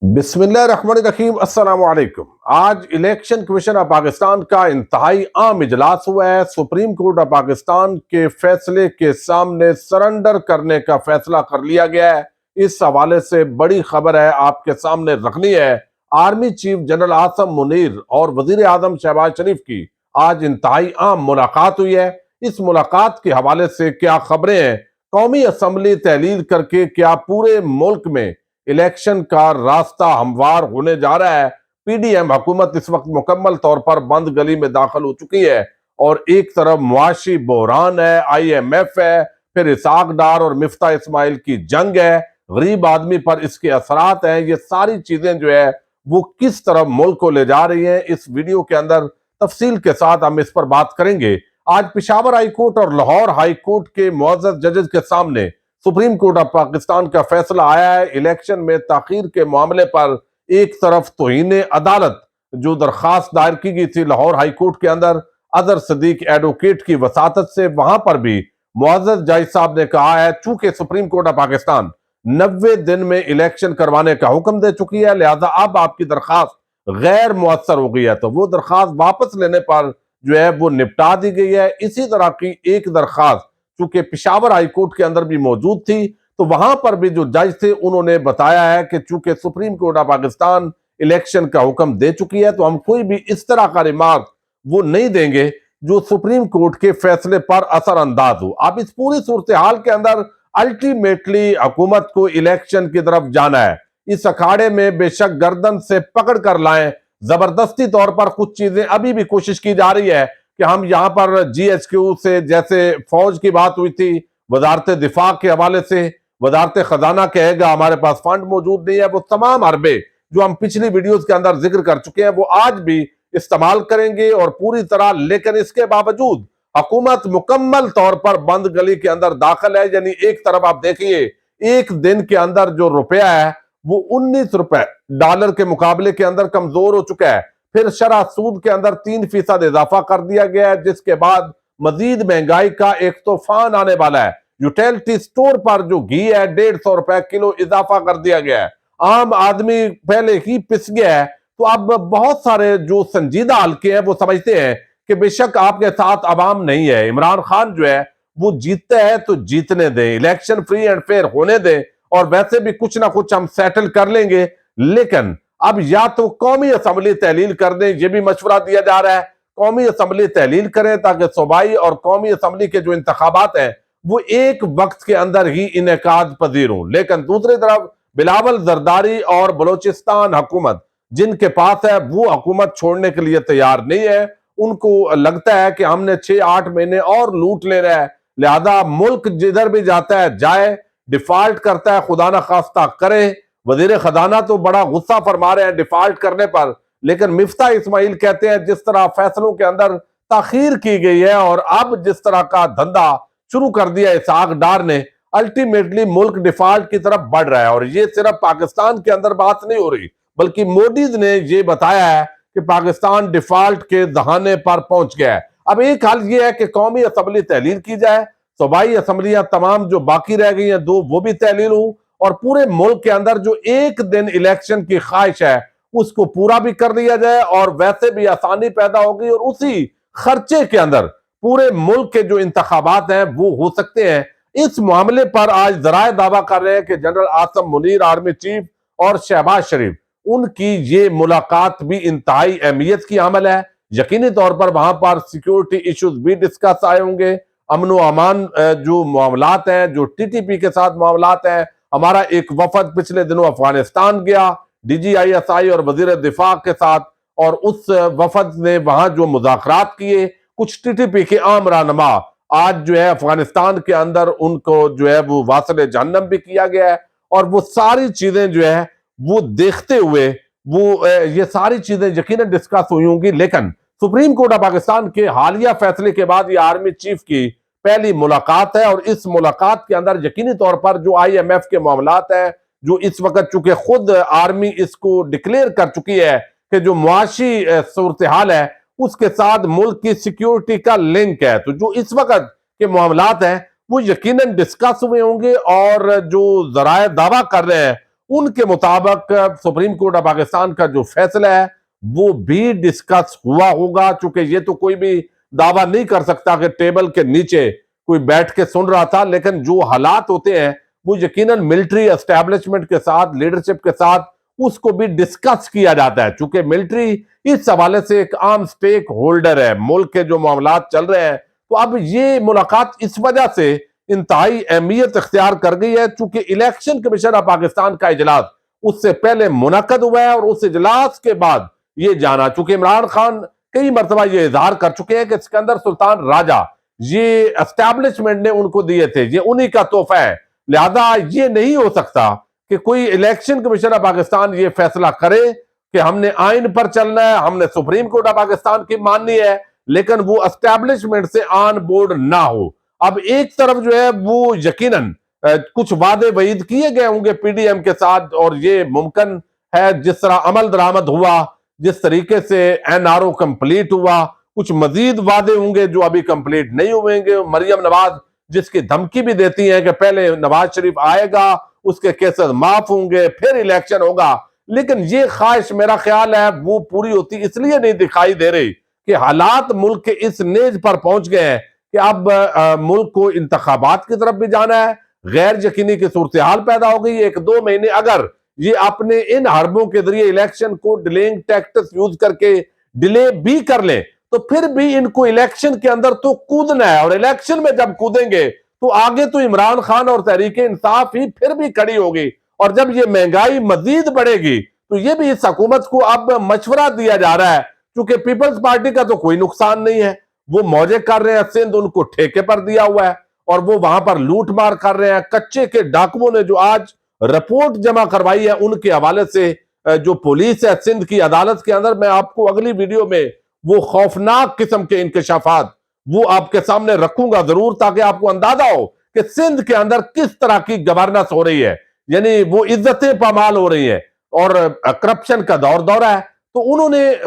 बिस्मिल्लाहिर्रहमानिर्रहीम अस्सलाम वालेकुम। आज इलेक्शन कमीशन ऑफ पाकिस्तान का इंतहाई आम इजलास हुआ है। सुप्रीम कोर्ट ऑफ पाकिस्तान के फैसले के सामने सरेंडर करने का फैसला कर लिया गया है। इस हवाले से बड़ी खबर है, आपके सामने रखनी है। Army chief general Asim Munir और वजीर आजम शहबाज शरीफ की आज इंतहाई आम मुलाकात हुई है। इस मुलाकात के हवाले से क्या खबरें हैं, कौमी असम्बली तहलील करके क्या पूरे मुल्क में इलेक्शन का रास्ता हमवार होने जा रहा है। पीडीएम हुकूमत इस वक्त मुकम्मल तौर पर बंद गली में दाखिल हो चुकी है और एक तरफ मुआशी बहरान है, IMF है, फिर इसाक डार और मिफ्ता इस्माइल की जंग है, गरीब आदमी पर इसके असरात हैं। ये सारी चीजें जो है वो किस तरफ मुल्क को ले जा रही हैं, इस वीडियो के अंदर तफसील के साथ हम इस पर बात करेंगे। आज पेशावर हाई कोर्ट और लाहौर हाई कोर्ट के मुअज़्ज़ज़ जजेस के सामने सुप्रीम कोर्ट ऑफ पाकिस्तान का फैसला आया है। इलेक्शन में ताखीर के मामले पर एक तरफ तौहीन अदालत जो दरखास्त दायर की गई थी लाहौर हाई कोर्ट के अंदर अजहर सदीक एडवोकेट की वसातत से, वहां पर भी मुअज़्ज़ज़ जज साहब ने कहा है चूंकि सुप्रीम कोर्ट ऑफ पाकिस्तान 90 दिन में इलेक्शन करवाने का हुक्म दे चुकी है, लिहाजा अब आपकी दरखास्त गैर मुअस्सर हो गई है, तो वो दरखास्त वापस लेने पर जो है वो निपटा दी गई है। इसी तरह की एक दरखास्त चूंकि पेशावर हाई कोर्ट के अंदर भी मौजूद थी, तो वहां पर भी जो जज थे उन्होंने बताया है कि चूंकि supreme court of Pakistan election का हुक्म दे चुकी है, तो हम कोई भी इस तरह का रिमार्क वो नहीं देंगे जो सुप्रीम कोर्ट के फैसले पर असरअंदाज हो। अब इस पूरी सूरत हाल के अंदर अल्टीमेटली हुकूमत को इलेक्शन की तरफ जाना है। इस अखाड़े में बेशक गर्दन से पकड़ कर लाएं, जबरदस्ती तौर पर कुछ चीजें अभी भी कोशिश की जा रही है कि हम यहाँ पर GHQ से, जैसे फौज की बात हुई थी, वजारत दिफा के हवाले से वजारत खजाना कहेगा हमारे पास फंड मौजूद नहीं है, वो तमाम अरबे जो हम पिछली वीडियोस के अंदर जिक्र कर चुके हैं वो आज भी इस्तेमाल करेंगे और पूरी तरह। लेकिन इसके बावजूद हुकूमत मुकम्मल तौर पर बंद गली के अंदर दाखिल है। यानी एक तरफ आप देखिए, एक दिन के अंदर जो रुपया है वो 19 रुपए डॉलर के मुकाबले के अंदर कमजोर हो चुका है। फिर शरह सूद के अंदर 3% इजाफा कर दिया गया है, जिसके बाद मजीद महंगाई का एक तूफान आने वाला है। यूटिलिटी स्टोर पर जो घी है 150 रुपए किलो इजाफा कर दिया गया है। आम आदमी पहले ही पिस गया है। तो अब बहुत सारे जो संजीदा हल्के हैं वो समझते हैं कि बेशक आपके साथ अवाम नहीं है, इमरान खान जो है वो जीतता है तो जीतने दें, इलेक्शन फ्री एंड फेयर होने दें और वैसे भी कुछ ना कुछ हम सेटल कर लेंगे। लेकिन अब या तो कौमी असम्बली तहलील कर दें, यह भी मशवरा दिया जा रहा है, कौमी असम्बली तहलील करें ताकि सूबाई और कौमी असम्बली के जो इंतखाबात हैं वो एक वक्त के अंदर ही इनेकाद पजीर हों। लेकिन दूसरी तरफ बिलावल जरदारी और बलोचिस्तान हुकूमत जिनके पास है वो हुकूमत छोड़ने के लिए तैयार नहीं है। उनको लगता है कि हमने 6-8 महीने और लूट ले रहा है, लिहाजा मुल्क जिधर भी जाता है जाए, डिफॉल्ट करता है खुदा ना खास्ता करे। वजीर खजाना तो बड़ा गुस्सा फरमा रहे हैं डिफॉल्ट करने पर, लेकिन मिफ्ता इस्माइल कहते हैं जिस तरह फैसलों के अंदर ताखीर की गई है और अब जिस तरह का धंधा शुरू कर दिया इसाक डार ने, अल्टीमेटली मुल्क डिफॉल्ट की तरफ बढ़ रहा है। और ये सिर्फ पाकिस्तान के अंदर बात नहीं हो रही, बल्कि मोदी ने ये बताया है कि पाकिस्तान डिफॉल्ट के दहाने पर पहुंच गया है। अब एक हाल ये है कि कौमी असम्बली तहलील की जाए, सूबाई असम्बलियां तमाम जो बाकी रह गई हैं 2 वो भी तहलील हो और पूरे मुल्क के अंदर जो एक दिन इलेक्शन की ख्वाहिश है उसको पूरा भी कर दिया जाए और वैसे भी आसानी पैदा होगी और उसी खर्चे के अंदर पूरे मुल्क के जो इंतखाबात हैं वो हो सकते हैं। इस मामले पर आज जराए दावा कर रहे हैं कि general Asim Munir army chief और शहबाज शरीफ उनकी ये मुलाकात भी इंतहाई अहमियत की अमल है। यकीनी तौर पर वहां पर सिक्योरिटी इश्यूज भी डिस्कस आए होंगे, अमन व अमान जो मामलात हैं, जो TTP के साथ मामलात हैं। हमारा एक वफद पिछले दिनों अफगानिस्तान गया DGISI और वजीर दिफा के साथ, और उस वफद ने वहां जो मुज़ाकरात किए, कुछ TTP के आम रहनुमा आज जो है अफगानिस्तान के अंदर उनको जो है वो वासिल जहन्नम भी किया गया है। और वो सारी चीजें जो है वो देखते हुए वो ये सारी चीजें यकीनन डिस्कस हुई होंगी। लेकिन सुप्रीम कोर्ट ऑफ पाकिस्तान के हालिया फैसले के बाद ये आर्मी चीफ की पहली मुलाकात है और इस मुलाकात के अंदर यकीनी तौर पर जो IMF के मामलात हैं, जो इस वक्त चूंकि खुद आर्मी इसको डिक्लेयर कर चुकी है कि जो मुआशी सूरत हाल है उसके साथ मुल्क की सिक्योरिटी का लिंक है, तो जो इस वक्त के मामलात हैं वो यकीनन डिस्कस हुए होंगे। और जो जराए दावा कर रहे हैं उनके मुताबिक सुप्रीम कोर्ट ऑफ पाकिस्तान का जो फैसला है वो भी डिस्कस हुआ होगा, चूंकि ये तो कोई भी दावा नहीं कर सकता कि टेबल के नीचे कोई बैठ के सुन रहा था, लेकिन जो हालात होते हैं वो यकीनन मिलिट्री एस्टेब्लिशमेंट के साथ, लीडरशिप के साथ उसको भी डिस्कस किया जाता है, चूंकि मिलिट्री इस हवाले से एक आम स्टेक होल्डर है, मुल्क के जो मामलात चल रहे हैं। तो अब ये मुलाकात इस वजह से इंतहाई अहमियत इख्तियार कर गई है, चूंकि इलेक्शन कमीशन ऑफ पाकिस्तान का इजलास उससे पहले मुनक्कद हुआ है और उस इजलास के बाद ये जाना, चूंकि इमरान खान कई मरतबा ये इजहार कर चुके हैं कि सिकंदर सुल्तान राजा ये एस्टैब्लिशमेंट ने उनको दिए थे, ये उन्हीं का तोहफा है। लिहाजा ये नहीं हो सकता कि कोई इलेक्शन कमीशन ऑफ पाकिस्तान ये फैसला करे कि हमने आइन पर चलना है, हमने सुप्रीम कोर्ट ऑफ पाकिस्तान की माननी है, लेकिन वो एस्टैब्लिशमेंट से ऑन बोर्ड ना हो। अब एक तरफ जो है वो यकीनन कुछ वादे वईद किए गए होंगे पीडीएम के साथ, और ये मुमकिन है जिस तरह अमल दरामद हुआ, जिस तरीके से एनआरओ कंप्लीट हुआ, कुछ मजीद वादे होंगे जो अभी कंप्लीट नहीं हुएंगे। मरियम नवाज जिसकी धमकी भी देती है कि पहले नवाज शरीफ आएगा, उसके केसेस माफ होंगे, फिर इलेक्शन होगा, लेकिन ये ख्वाहिश मेरा ख्याल है वो पूरी होती इसलिए नहीं दिखाई दे रही कि हालात मुल्क के इस नेज पर पहुंच गए हैं कि अब मुल्क को इंतखाबात की तरफ भी जाना है। गैर यकीनी की सूरत हाल पैदा हो गई। 1-2 महीने अगर ये अपने इन हरबों के जरिए इलेक्शन को डिलेइंग टैक्टिक्स यूज करके डिले भी कर ले, तो फिर भी इनको इलेक्शन के अंदर तो कूदना है, और इलेक्शन में जब कूदेंगे तो आगे तो इमरान खान और तहरीक इंसाफ ही फिर भी खड़ी होगी, और जब ये महंगाई मजीद बढ़ेगी तो ये भी इस हुकूमत को अब मशवरा दिया जा रहा है, क्योंकि पीपल्स पार्टी का तो कोई नुकसान नहीं है, वो मौजे कर रहे हैं, सिंध उनको ठेके पर दिया हुआ है और वो वहां पर लूट मार कर रहे हैं। कच्चे के डाकुओं ने जो आज रिपोर्ट जमा करवाई है उनके हवाले से जो पुलिस है सिंध की अदालत के अंदर, मैं आपको अगली वीडियो में वो खौफनाक किस्म के इंकशाफात वो आपके सामने रखूंगा जरूर, ताकि आपको अंदाजा हो कि सिंध के अंदर किस तरह की गवर्नेंस हो रही है, यानी वो इज्जतें पामाल हो रही है और करप्शन का दौर दौरा है। तो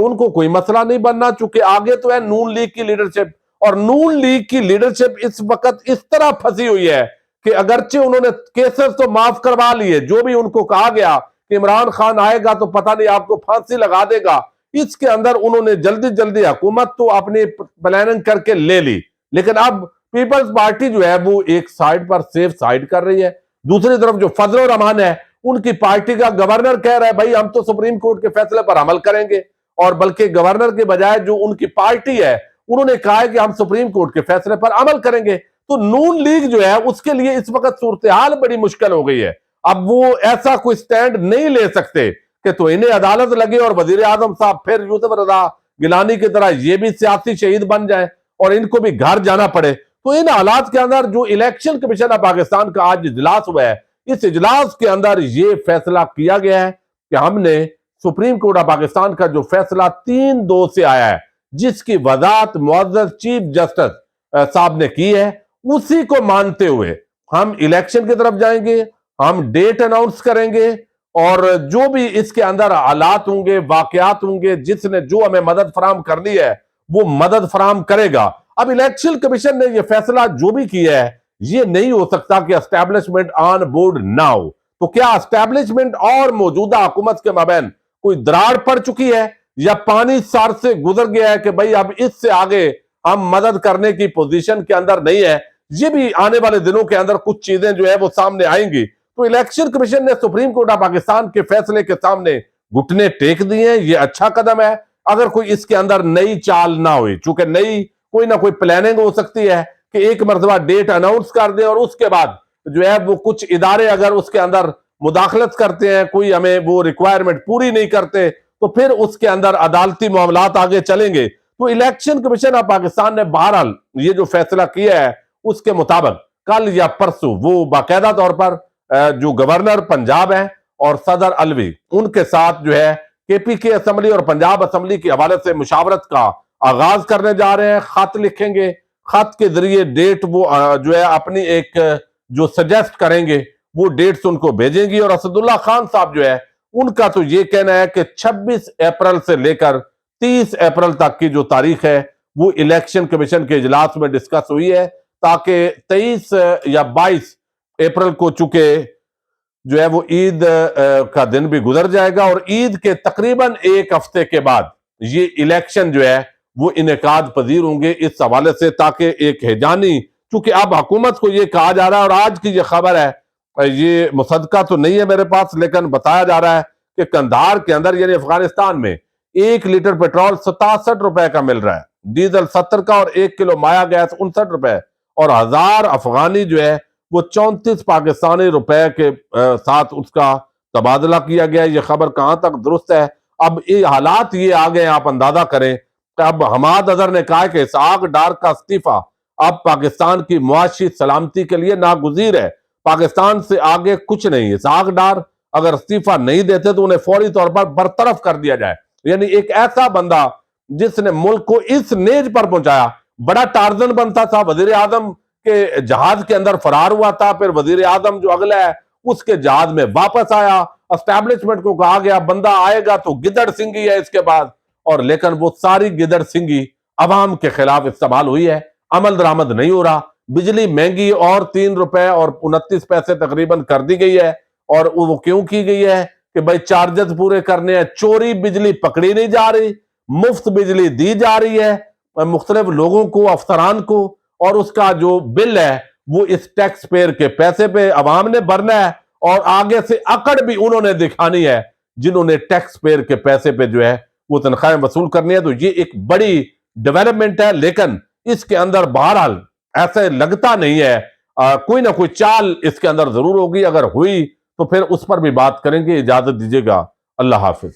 उनको कोई मसला नहीं बनना, चूंकि आगे तो है नून लीग की लीडरशिप, और नून लीग की लीडरशिप इस वक्त इस तरह फंसी हुई है कि अगरचे उन्होंने केसेस तो माफ करवा लिए, जो भी उनको कहा गया कि इमरान खान आएगा तो पता नहीं आपको फांसी लगा देगा, इसके अंदर उन्होंने जल्दी जल्दी हुकूमत तो अपनी प्लानिंग करके ले ली, लेकिन अब पीपल्स पार्टी जो है वो एक साइड पर सेफ साइड कर रही है। दूसरी तरफ जो फजल रहमान है उनकी पार्टी का गवर्नर कह रहा है भाई हम तो सुप्रीम कोर्ट के फैसले पर अमल करेंगे, और बल्कि गवर्नर के बजाय जो उनकी पार्टी है उन्होंने कहा है कि हम सुप्रीम कोर्ट के फैसले पर अमल करेंगे। तो नून लीग जो है उसके लिए इस वक्त सूरत हाल बड़ी मुश्किल हो गई है। अब वो ऐसा कोई स्टैंड नहीं ले सकते कि तो इन्हें अदालत लगे और वजीर आजम साहब फिर यूसुफ रजा गिलानी की तरह ये भी सियासी शहीद बन जाए और इनको भी घर जाना पड़े। तो इन हालात के अंदर जो इलेक्शन कमीशन ऑफ पाकिस्तान का आज इजलास हुआ है, इस इजलास के अंदर यह फैसला किया गया है कि हमने सुप्रीम कोर्ट ऑफ पाकिस्तान का जो फैसला 3-2 से आया है, जिसकी वजाहत मुअज़्ज़ज़ चीफ जस्टिस साहब ने की है, उसी को मानते हुए हम इलेक्शन की तरफ जाएंगे, हम डेट अनाउंस करेंगे, और जो भी इसके अंदर हालात होंगे, वाकयात होंगे, जिसने जो हमें मदद फराम करनी है वो मदद फराम करेगा। अब इलेक्शन कमीशन ने यह फैसला जो भी किया है, ये नहीं हो सकता कि एस्टैब्लिशमेंट ऑन बोर्ड ना हो। तो क्या एस्टैब्लिशमेंट और मौजूदा हुकूमत के माबैन कोई दरार पड़ चुकी है, या पानी सर से गुजर गया है कि भाई अब इससे आगे हम मदद करने की पोजीशन के अंदर नहीं है? ये भी आने वाले दिनों के अंदर कुछ चीजें जो है वो सामने आएंगी। तो इलेक्शन कमीशन ने सुप्रीम कोर्ट ऑफ पाकिस्तान के फैसले के सामने घुटने टेक दिए हैं, ये अच्छा कदम है। अगर कोई इसके अंदर नई चाल ना हुई, चूंकि नई कोई ना कोई प्लानिंग हो सकती है कि एक मरतबा डेट अनाउंस कर दे और उसके बाद जो है वो कुछ इदारे अगर उसके अंदर मुदाखलत करते हैं, कोई हमें वो रिक्वायरमेंट पूरी नहीं करते, तो फिर उसके अंदर अदालती मामलात आगे चलेंगे। तो इलेक्शन कमीशन ऑफ पाकिस्तान ने बहरहाल ये जो फैसला किया है उसके मुताबिक कल या परसों वो बाकायदा तौर पर जो गवर्नर पंजाब है और सदर अलवी उनके साथ जो है केपीके असेंबली और पंजाब असेंबली के हवाले से मुशावरत का आगाज करने जा रहे हैं। खत लिखेंगे, खत के जरिए डेट वो जो है अपनी एक जो सजेस्ट करेंगे वो डेट्स उनको भेजेंगी, और असदुल्ला खान साहब जो है उनका तो ये कहना है कि 26 अप्रैल से लेकर 30 अप्रैल तक की जो तारीख है वो इलेक्शन कमीशन के इजलास में डिस्कस हुई है, ताकि 23 या 22 अप्रैल को चूंकि जो है वो ईद का दिन भी गुजर जाएगा और ईद के तकरीबन एक हफ्ते के बाद ये इलेक्शन जो है वो इनेकाद पजीर होंगे इस हवाले से, ताकि एक हैजानी, चूंकि अब हुकूमत को ये कहा जा रहा है और आज की ये खबर है, ये मुसद्दका तो नहीं है मेरे पास, लेकिन बताया जा रहा है कि कंधार के अंदर यानी अफगानिस्तान में 1 लीटर पेट्रोल 67 रुपए का मिल रहा है, डीजल 70 का और 1 किलो माया गैस 59 रुपए, और 1000 अफगानी जो है वो 34 पाकिस्तानी रुपए के साथ उसका तबादला किया गया। ये खबर कहां तक दुरुस्त है? अब ये हालात ये आ गए, आप अंदाजा करें कि अब हमाद अजहर ने कहा कि इसहाक डार का इस्तीफा अब पाकिस्तान की मुआशी सलामती के लिए नागुजीर है, पाकिस्तान से आगे कुछ नहीं। इसहाक डार अगर इस्तीफा नहीं देते तो उन्हें फौरी तौर पर बरतरफ कर दिया जाए। यानी एक ऐसा बंदा जिसने मुल्क को इस नेज पर पहुंचाया, बड़ा टार्जन बनता था, वजीर आजम के जहाज के अंदर फरार हुआ था, फिर वजीर आजम जो अगला है उसके जहाज में वापस आया, एस्टैब्लिशमेंट को कहा गया बंदा आएगा तो गिदड़ सिंगी है इसके बाद, और लेकिन वो सारी गिदड़ सिंगी अवाम के खिलाफ इस्तेमाल हुई है, अमल दरामद नहीं हो रहा। बिजली महंगी और 3 रुपए और 29 पैसे तकरीबन कर दी गई है, और वो क्यों की गई है कि भाई चार्जेस पूरे करने हैं, चोरी बिजली पकड़ी नहीं जा रही, मुफ्त बिजली दी जा रही है मुख्तलिफ लोगों को, अफसरान को, और उसका जो बिल है वो इस टैक्स पेयर के पैसे पे अवाम ने भरना है, और आगे से अकड़ भी उन्होंने दिखानी है जिन्होंने टैक्स पेयर के पैसे पे जो है वो तनख्वाहें वसूल करनी है। तो ये एक बड़ी डेवलपमेंट है, लेकिन इसके अंदर बहरहाल ऐसे लगता नहीं है, कोई ना कोई चाल इसके अंदर जरूर होगी, अगर हुई तो फिर उस पर भी बात करेंगे। इजाजत दीजिएगा, अल्लाह हाफिज।